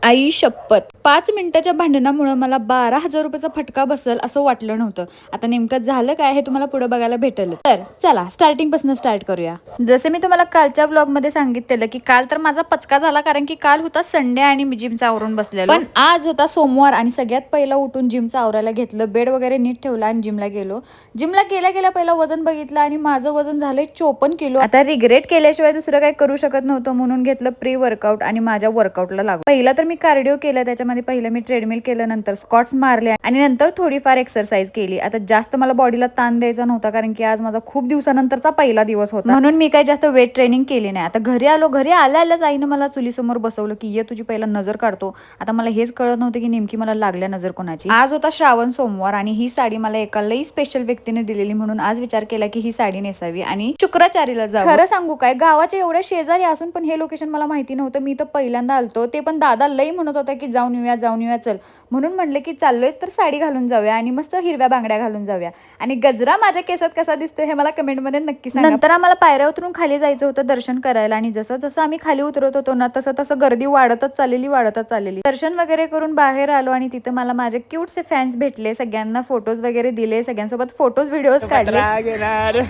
आई शपथ, 5 मिनिटाच्या भांडणामुळे मला 12,000 रुपयाचा फटका बसल असं वाटलं नव्हतं. आता नेमकं झालं काय हे तुम्हाला पुढे बघायला भेटेल. तर चला स्टार्टिंग पासून स्टार्ट करूया. जसे मी तुम्हाला कालच्या व्लॉग मध्ये सांगितलेलं की काल तर माझा पचका झाला, कारण की काल होता संडे आणि मी जिमचं आवरून बसलेलो. पण आज होता सोमवार आणि सगळ्यात पहिला उठून जिमचं आवरायला घेतलं, बेड वगैरे नीट ठेवला आणि जिमला गेलो. जिमला गेल्या गेल्या पहिला वजन बघितलं आणि माझं वजन झालंय 54 किलो. आता रिग्रेट केल्याशिवाय दुसरं काही करू शकत नव्हतं, म्हणून घेतलं प्री वर्कआउट आणि माझ्या वर्कआउटला लागलो. पहिला तर मी कार्डिओ केलं, त्याच्यामध्ये पहिलं मी ट्रेडमिल केलं, नंतर स्क्वॉट्स मारले आणि नंतर थोडीफार एक्सरसाइज केली. आता जास्त मला बॉडीला ताण द्यायचा नव्हता, कारण की आज माझा खूप दिवसानंतरचा पहिला दिवस होता, म्हणून मी काही जास्त वेट ट्रेनिंग केली नाही. आता घरी आलो, घरी आल्याच आईनं मला चुलीसमोर बसवलं की ये तुझी पहिला नजर काढतो. आता मला हेच कळत नव्हतं की नेमकी मला लागल्या नजर कोणाची. आज होता श्रावण सोमवार आणि ही साडी मला एका लई स्पेशल व्यक्तीने दिलेली, म्हणून आज विचार केला की ही साडी नेसावी आणि शुक्राचार्याला जावं. खरं सांगू काय, गावाच्या एवढ्या शेजारी असून पण हे लोकेशन मला माहिती नव्हतं. मी तर पहिल्यांदा आलतो, ते पण दादा लई म्हणत होता की जाऊन येऊया चल, म्हणून म्हणलं की चाललोयच तर साडी घालून जाऊया आणि मस्त हिरव्या बांगड्या घालून जाऊया. आणि गजरा माझ्या केसात कसा दिसतोय हे मला कमेंट मध्ये नक्की सांगा. नंतर आम्हाला पायऱ्या उतरून खाली जायचं होतं दर्शन करायला, आणि जसं जसं आम्ही खाली उतरत होतो ना तसं तसं गर्दी वाढतच चाललेली. दर्शन वगैरे करून बाहेर आलो आणि तिथं मला माझे क्यूटचे फॅन्स भेटले, सगळ्यांना फोटोज वगैरे दिले, सगळ्यांसोबत फोटोज व्हिडिओज काढले.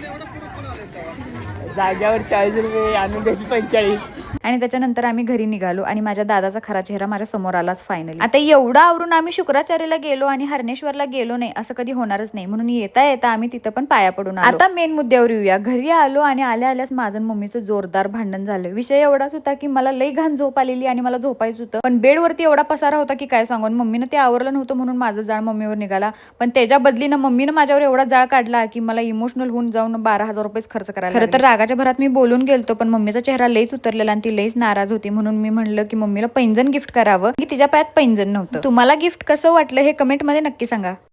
जाग्यावर 40 रुपये आणून द्यायची 45. आणि त्याच्यानंतर आम्ही घरी निघालो आणि माझ्या दादाचा खरा चेहरा माझ्या समोर आलाच फायनली. आता एवढा आवरून आम्ही शुक्राचार्याला गेलो आणि हरणेश्वरला गेलो नाही असं कधी होणारच नाही, म्हणून येता येता आम्ही तिथं पण पाया पडून आलो. आता मेन मुद्द्यावर येऊया. घरी आलो आणि आल्याच माझं मम्मीचं जोरदार भांडण झालं. विषय एवढाच होता की मला लई घाण झोप आलेली आणि मला झोपायचं होतं, पण बेडवरती एवढा पसारा होता की काय सांगून. मम्मीनं ते आवरलं नव्हतं म्हणून माझं जाळ मम्मीवर निघाला, पण त्याच्या बदलीनं मम्मीनं माझ्यावर एवढा जाळ काढला की मला इमोशनल होऊन जाऊन 12,000 रुपये खर्च करायला. खरं तर रागाच्या भरात मी बोलून गेलतो, पण मम्मीचा चेहरा लईच उतरलेला आणि ती लईच नाराज होती, म्हणून मी म्हणलं की मम्मीला पैंजण गिफ्ट करावं की तिच्या पायात पैंजण नव्हतं. तुम्हाला गिफ्ट कसं वाटलं हे कमेंट मध्ये नक्की सांगा.